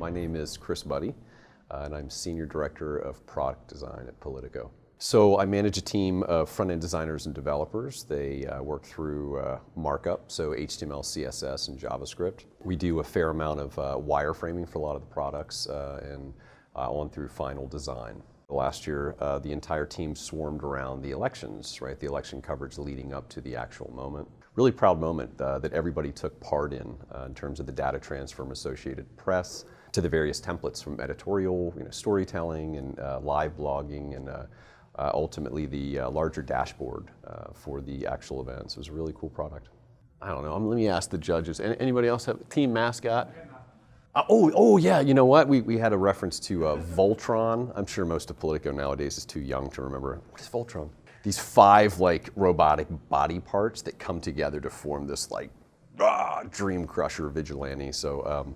My name is Chris Buddie, and I'm Senior Director of Product Design at Politico. So I manage a team of front-end designers and developers. They work through markup, so HTML, CSS, and JavaScript. We do a fair amount of wireframing for a lot of the products and on through final design. Last year, the entire team swarmed around the elections, right? The election coverage leading up to the actual moment. Really proud moment that everybody took part in terms of the data transfer from Associated Press to the various templates from editorial, storytelling and live blogging and ultimately the larger dashboard for the actual events. It was a really cool product. I don't know, let me ask the judges. Anybody else have a team mascot? Yeah, you know what? We had a reference to Voltron. I'm sure most of Politico nowadays is too young to remember. What is Voltron? These 5 robotic body parts that come together to form this dream crusher vigilante. So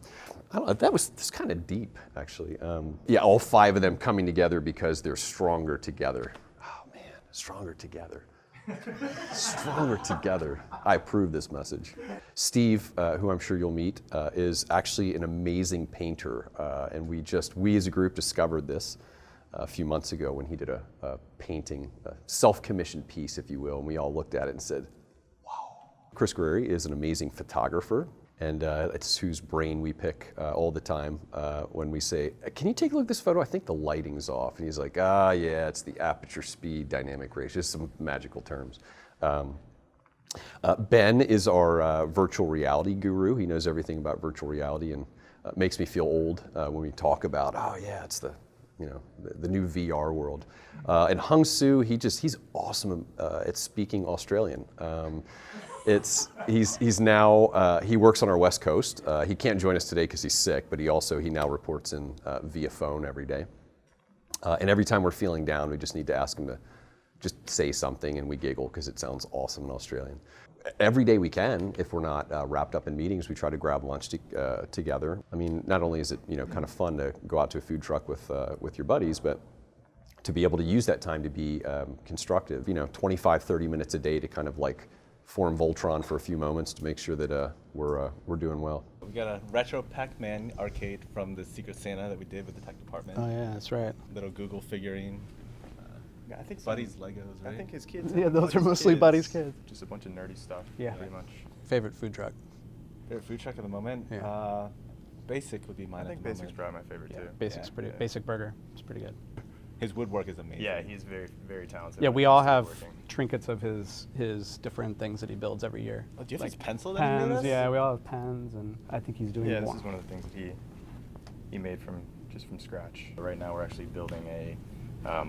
I don't know, that's kind of deep actually. Yeah, all 5 of them coming together because they're stronger together. Oh man, stronger together. Stronger together. I approve this message. Steve, who I'm sure you'll meet, is actually an amazing painter, and we as a group discovered this a few months ago when he did a painting, a self-commissioned piece, if you will, and we all looked at it and said, wow. Chris Guirreri is an amazing photographer, and it's whose brain we pick all the time when we say, can you take a look at this photo? I think the lighting's off. And he's like, yeah, it's the aperture speed dynamic ratio, just some magical terms. Ben is our virtual reality guru. He knows everything about virtual reality and makes me feel old when we talk about, it's the new VR world. And Hung-Su, he's awesome at speaking Australian. He's now, he works on our West Coast. He can't join us today because he's sick, but he now reports in via phone every day. And every time we're feeling down, we just need to ask him to just say something and we giggle because it sounds awesome in Australian. Every day we can, if we're not wrapped up in meetings, we try to grab lunch together. I mean, not only is it kind of fun to go out to a food truck with your buddies, but to be able to use that time to be constructive. 25, 30 minutes a day to kind of form Voltron for a few moments to make sure that we're doing well. We got a retro Pac-Man arcade from the Secret Santa that we did with the tech department. Oh yeah, that's right. Little Google figurine. I think Buddy's Legos, right? I think his kids. Yeah, those are mostly Buddy's kids. Just a bunch of nerdy stuff. Yeah. Pretty much. Favorite food truck? Favorite food truck at the moment? Yeah. Basic would be mine. I think Basic's probably my favorite too. Basic's pretty. Yeah. Basic burger. It's pretty good. His woodwork is amazing. Yeah, he's very, very talented. Yeah, we all have trinkets of his different things that he builds every year. Oh, do you have his pencil that pens? he made us? Yeah, we all have pens, and I think he's doing more. Yeah, this is one of the things that he made from scratch. Right now, we're actually building a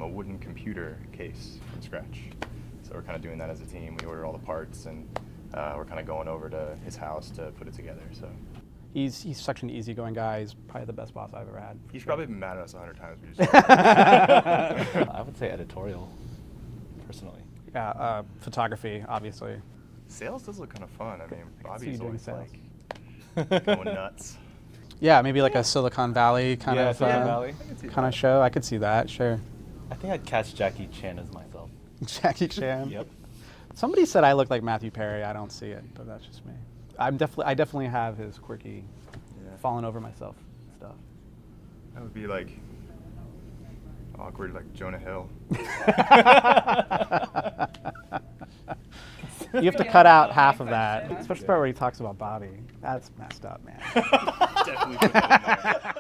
wooden computer case from scratch. So we're kind of doing that as a team. We ordered all the parts, and we're kind of going over to his house to put it together. So he's such an easygoing guy. He's probably the best boss I've ever had. He's probably been mad at us 100 times. I would say editorial, personally. Yeah, photography, obviously. Sales does look kind of fun. I mean, Bobby's doing always sales. going nuts. Yeah, maybe like a Silicon Valley kind of Silicon Valley. kind of show. I could see that. Sure. I think I'd catch Jackie Chan as myself. Jackie Chan. Yep. Somebody said I look like Matthew Perry. I don't see it, but that's just me. I definitely have his quirky, falling over myself stuff. That would be awkward, like Jonah Hill. You have to cut out half of that, especially the part where he talks about Bobby. That's messed up, man. Definitely put that in there.